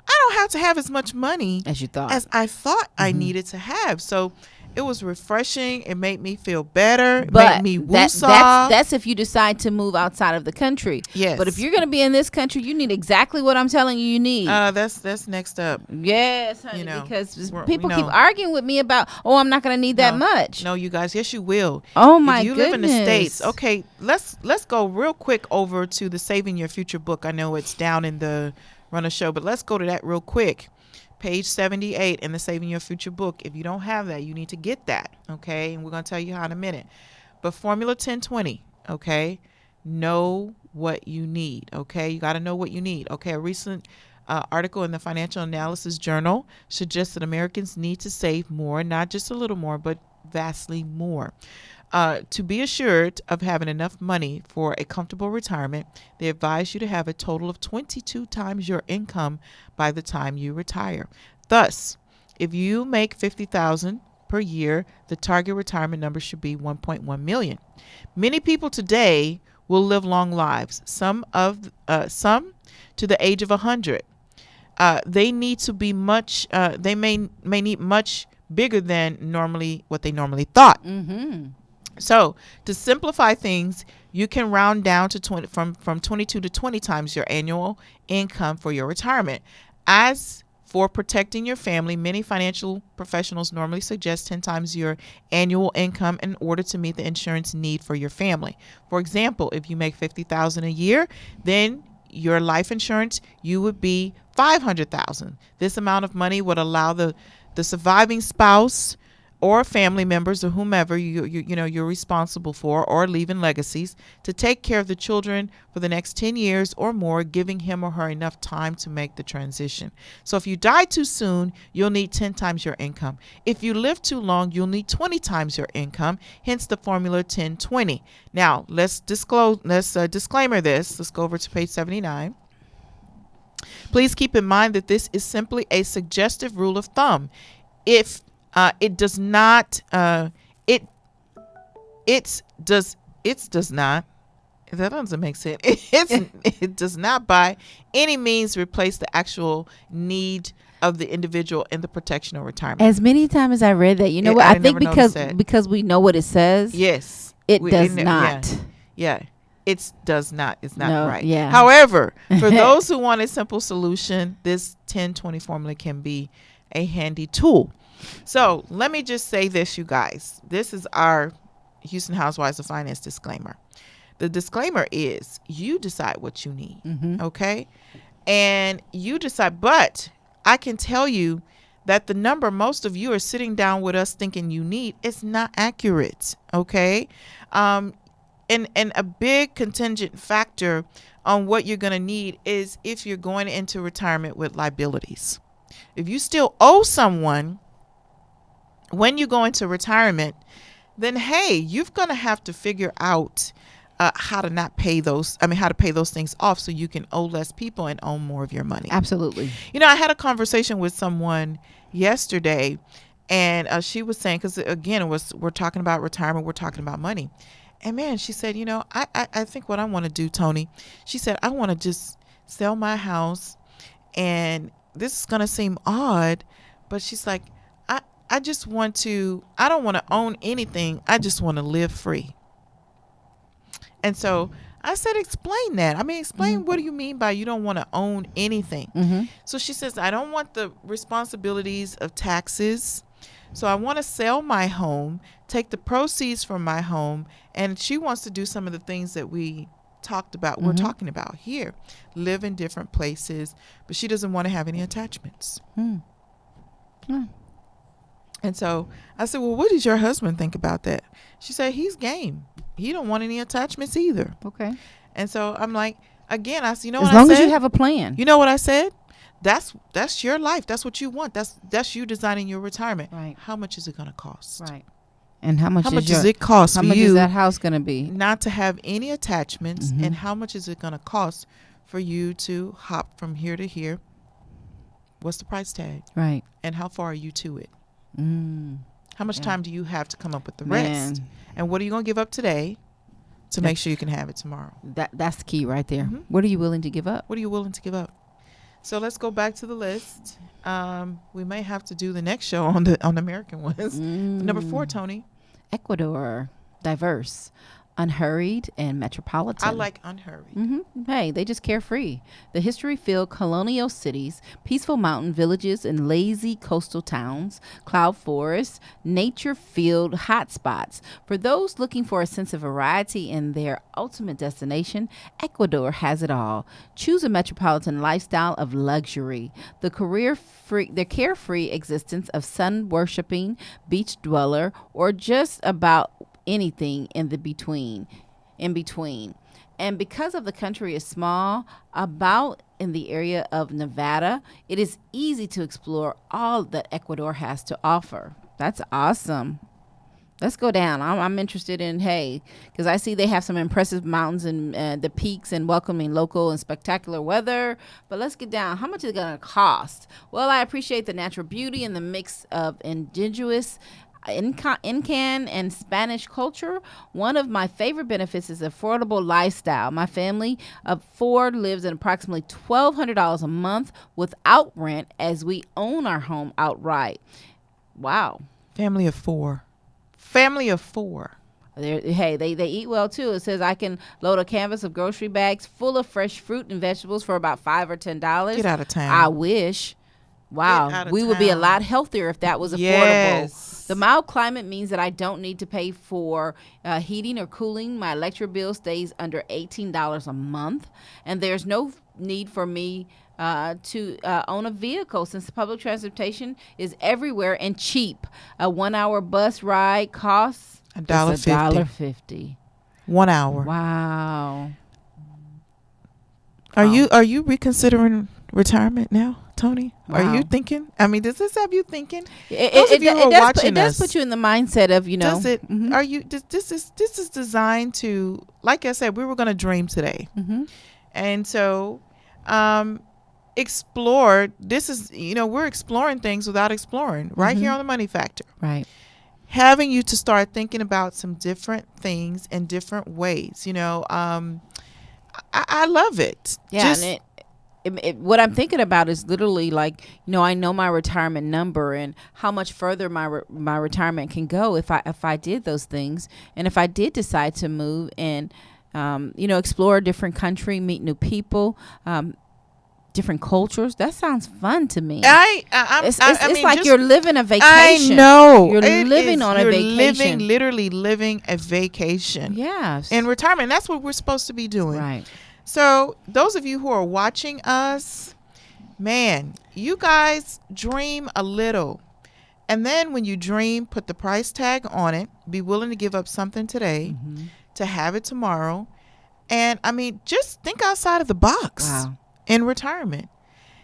I don't have to have as much money as you thought, as I thought I needed to have. So it was refreshing. It made me feel better. It made me woosah. That's if you decide to move outside of the country. Yes. But if you're going to be in this country, you need exactly what I'm telling you need. That's next up. Yes, honey, because people keep arguing with me about, I'm not going to need that much. No, you guys, yes, you will. Oh my goodness. If you live in the States, okay, let's go real quick over to the Saving Your Future book. I know it's down in the Runner Show, but let's go to that real quick. Page 78 in the Saving Your Future book. If you don't have that, you need to get that, okay? And we're going to tell you how in a minute. But Formula 1020, okay? Know what you need, okay? You got to know what you need, okay? A recent article in the Financial Analysis Journal suggests that Americans need to save more, not just a little more, but vastly more. To be assured of having enough money for a comfortable retirement, they advise you to have a total of 22 times your income by the time you retire. Thus, if you make $50,000 per year, the target retirement number should be $1.1 million. Many people today will live long lives, some to the age of 100. They need to be much. They may need much bigger than what they normally thought. So to simplify things, you can round down to from 22 to 20 times your annual income for your retirement. As for protecting your family, many financial professionals normally suggest 10 times your annual income in order to meet the insurance need for your family. For example, if you make $50,000 a year, then your life insurance, you would be $500,000. This amount of money would allow the surviving spouse or family members or whomever you're responsible for or leaving legacies to take care of the children for the next 10 years or more, giving him or her enough time to make the transition. So if you die too soon, you'll need 10 times your income. If you live too long, you'll need 20 times your income, hence the formula 10-20. Now, let's disclaimer this. Let's go over to page 79. Please keep in mind that this is simply a suggestive rule of thumb. If it does not, it does not, that doesn't make sense. It does not by any means replace the actual need of the individual in the protection of retirement. As many times as I read that, I think because we know what it says. Yes. It We- does yeah, not. Yeah, it does not. It's not No, right. yeah. However, for those who want a simple solution, this 10/20 formula can be a handy tool. So let me just say this, you guys. This is our Houston Housewives of Finance disclaimer. The disclaimer is you decide what you need, okay? And you decide. But I can tell you that the number most of you are sitting down with us thinking you need is not accurate, okay? And a big contingent factor on what you're going to need is if you're going into retirement with liabilities. If you still owe someone when you go into retirement, then hey, you're going to have to figure out how to not pay those. How to pay those things off so you can owe less people and own more of your money. Absolutely. You know, I had a conversation with someone yesterday, and she was saying, because again, we're talking about retirement, we're talking about money. And man, she said, you know, I think what I want to do, Tony, she said, I want to just sell my house. And this is going to seem odd, but she's like, I just want to, I don't want to own anything. I just want to live free. And so I said, explain that. Explain what do you mean by you don't want to own anything? So she says, I don't want the responsibilities of taxes. So I want to sell my home, take the proceeds from my home, and she wants to do some of the things that we talked about, we're talking about here. Live in different places, but she doesn't want to have any attachments. And so I said, well, what does your husband think about that? She said, he's game. He don't want any attachments either. Okay. And so I'm like, again, I said, you know As what I said? long as you have a plan. You know what I said? That's your life. That's what you want. That's you designing your retirement. Right. How much is it going to cost? Right. And how much does it cost how for much you is that house going to be? not to have any attachments, and how much is it going to cost for you to hop from here to here? What's the price tag? Right. And how far are you to it? Mm. How much Yeah. time do you have to come up with the Man. rest? And what are you going to give up today to make sure you can have it tomorrow? That's the key right there. Mhm. What are you willing to give up? What are you willing to give up? So let's go back to the list. We may have to do the next show on the American ones. Number 4, Tony. Ecuador, diverse, unhurried, and metropolitan. I like unhurried. Hey, they just carefree. The history-filled colonial cities, peaceful mountain villages, and lazy coastal towns, cloud forests, nature-filled hotspots. For those looking for a sense of variety in their ultimate destination, Ecuador has it all. Choose a metropolitan lifestyle of luxury. The carefree existence of sun-worshipping beach dweller, or just about anything in between. And because of the country is small, about in the area of Nevada, it is easy to explore all that Ecuador has to offer. That's awesome. Let's go down. I'm interested in, because I see they have some impressive mountains and the peaks and welcoming local and spectacular weather. But let's get down. How much is it going to cost? Well, I appreciate the natural beauty and the mix of indigenous Incan and Spanish culture. One of my favorite benefits is affordable lifestyle. My family of 4 lives at approximately $1,200 a month without rent, as we own our home outright. Wow. Family of 4. They eat well too. It says I can load a canvas of grocery bags full of fresh fruit and vegetables for about $5 or $10. Get out of town. I wish. Wow, Get out of we would be a town. lot healthier if that was affordable. Yes. The mild climate means that I don't need to pay for heating or cooling. My electric bill stays under $18 a month, and there's no need for me to own a vehicle, since the public transportation is everywhere and cheap. A 1-hour bus ride costs $1.50. 1 hour. Wow. Are you reconsidering retirement now, Tony? Wow. Are you thinking? Does this have you thinking? It Those of you who are watching it does us, put you in the mindset of, does it? Mhm. Are you? This is designed to, like I said, we were going to dream today, and so explore. This is, we're exploring things without exploring right here on the Money Factor. Right. Having you to start thinking about some different things in different ways. I love it. Yeah, Just- and what I'm thinking about is literally like, I know my retirement number and how much further my retirement can go if I did those things, and if I did decide to move and explore a different country, meet new people, different cultures. That sounds fun to me. It's like you're living a vacation. I know. You're living on a vacation. Literally living a vacation. Yes. In retirement. That's what we're supposed to be doing. Right. So those of you who are watching us, man, you guys dream a little. And then when you dream, put the price tag on it. Be willing to give up something today to have it tomorrow. And just think outside of the box. Wow. In retirement.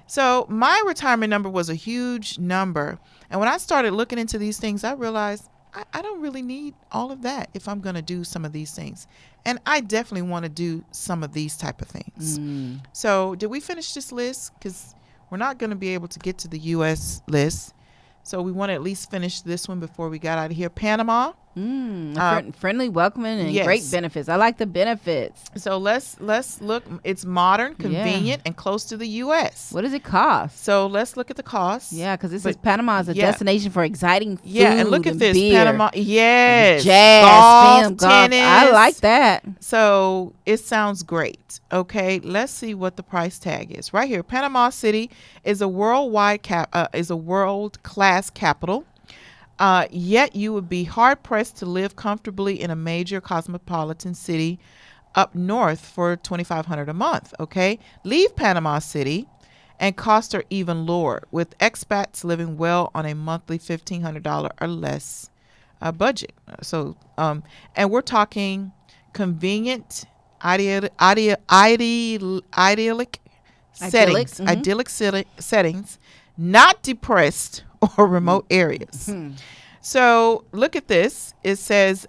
So my retirement number was a huge number. And when I started looking into these things, I realized I don't really need all of that if I'm going to do some of these things. And I definitely want to do some of these type of things. So did we finish this list? Because we're not going to be able to get to the U.S. list. So we want to at least finish this one before we got out of here. Panama. Friendly, welcoming, and yes. great benefits. I like the benefits. So let's look. It's modern, convenient, and close to the U.S. What does it cost? So let's look at the cost. Yeah, because this is Panama is a destination for exciting food. Yeah, and look at this. Beer. Panama. Yes. Jazz, golf, tennis. I like that. So it sounds great. Okay, let's see what the price tag is. Right here, Panama City is a world-class capital. Yet you would be hard-pressed to live comfortably in a major cosmopolitan city up north for $2,500 a month, okay? Leave Panama City and costs are even lower, with expats living well on a monthly $1,500 or less budget. So, and we're talking convenient, idyllic settings, not depressed or remote areas. So look at this. It says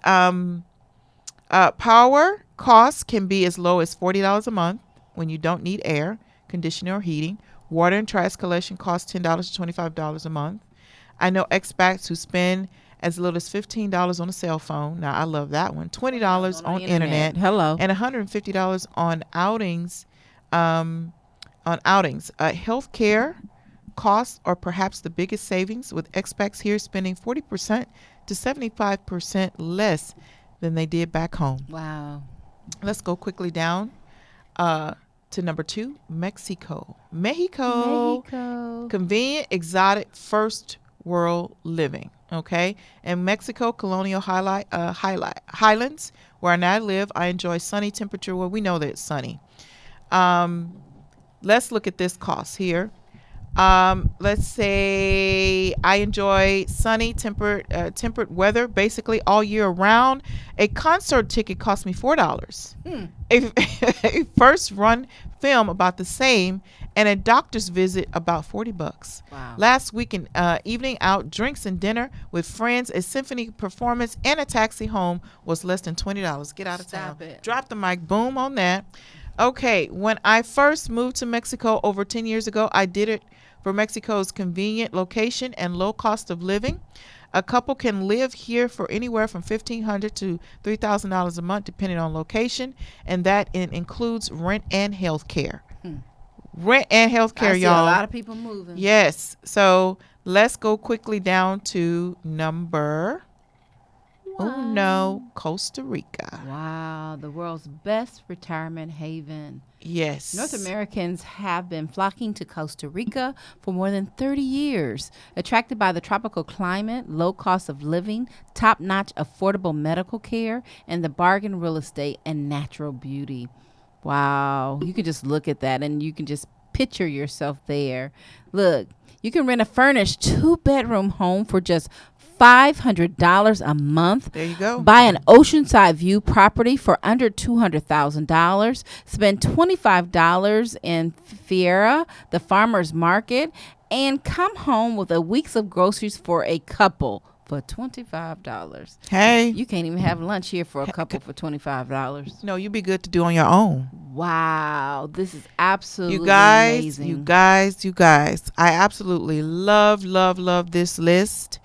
power costs can be as low as $40 a month when you don't need air, conditioning, or heating. Water and trash collection costs $10 to $25 a month. I know expats who spend as little as $15 on a cell phone. Now I love that one. $20 on internet. Hello. And $150 on outings. Healthcare costs are perhaps the biggest savings, with expats here spending 40% to 75% less than they did back home. Wow. Let's go quickly down to number 2, Mexico. Convenient, exotic, first world living. Okay. And Mexico, colonial highlands, where I now live, I enjoy sunny temperature. Well, we know that it's sunny. Let's look at this cost here. Let's say I enjoy sunny, temperate weather basically all year round. A concert ticket cost me $4. A first run film about the same, and a doctor's visit about $40. Wow. Last weekend, evening out, drinks and dinner with friends, a symphony performance, and a taxi home was less than $20. Get out of town. Drop the mic. Boom on that. Okay, when I first moved to Mexico over 10 years ago, I did it for Mexico's convenient location and low cost of living. A couple can live here for anywhere from $1,500 to $3,000 a month, depending on location, and that includes rent and health care. Rent and health care, y'all. I see a lot of people moving. Yes. So let's go quickly down to number... Oh no, Costa Rica. Wow, the world's best retirement haven. Yes. North Americans have been flocking to Costa Rica for more than 30 years, attracted by the tropical climate, low cost of living, top-notch affordable medical care, and the bargain real estate and natural beauty. Wow, you can just look at that and you can just picture yourself there. Look, you can rent a furnished 2-bedroom home for just $500 a month. There you go. Buy an oceanside view property for under $200,000. Spend $25 in Fiera, the farmer's market, and come home with a week's of groceries for a couple for $25. Hey. You can't even have lunch here for a couple for $25. No, you'd be good to do on your own. Wow. This is absolutely amazing. You guys. I absolutely love this list.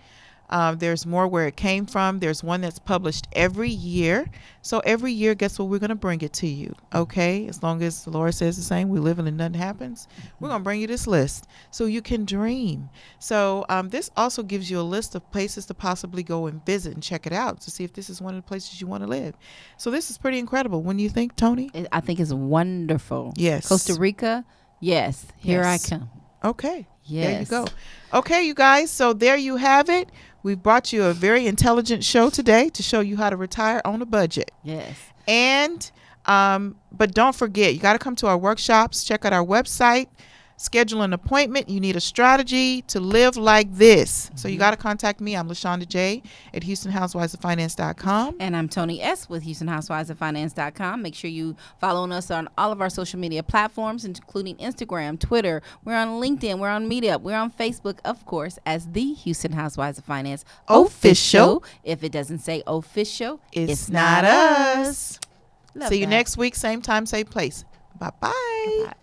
There's more where it came from. There's one that's published every year. So every year, guess what? We're going to bring it to you. Okay? As long as the Lord says the same, we live and nothing happens. We're going to bring you this list so you can dream. So this also gives you a list of places to possibly go and visit and check it out to see if this is one of the places you want to live. So this is pretty incredible. When you think, Tony? I think it's wonderful. Yes. Costa Rica. Yes. Here Yes. I come. Okay. Yes. There you go. Okay, you guys. So there you have it. We've brought you a very intelligent show today to show you how to retire on a budget. Yes. And but don't forget, you got to come to our workshops. Check out our website. Schedule an appointment. You need a strategy to live like this. So you got to contact me. I'm LaShonda J at HoustonHousewivesOfFinance.com. And I'm Tony S. with HoustonHousewivesOfFinance.com. Make sure you follow us on all of our social media platforms, including Instagram, Twitter. We're on LinkedIn. We're on Meetup. We're on Facebook, of course, as the Houston Housewives of Finance Official. If it doesn't say official, It's not us. Love See you that. next week, same time, same place. Bye-bye. Bye.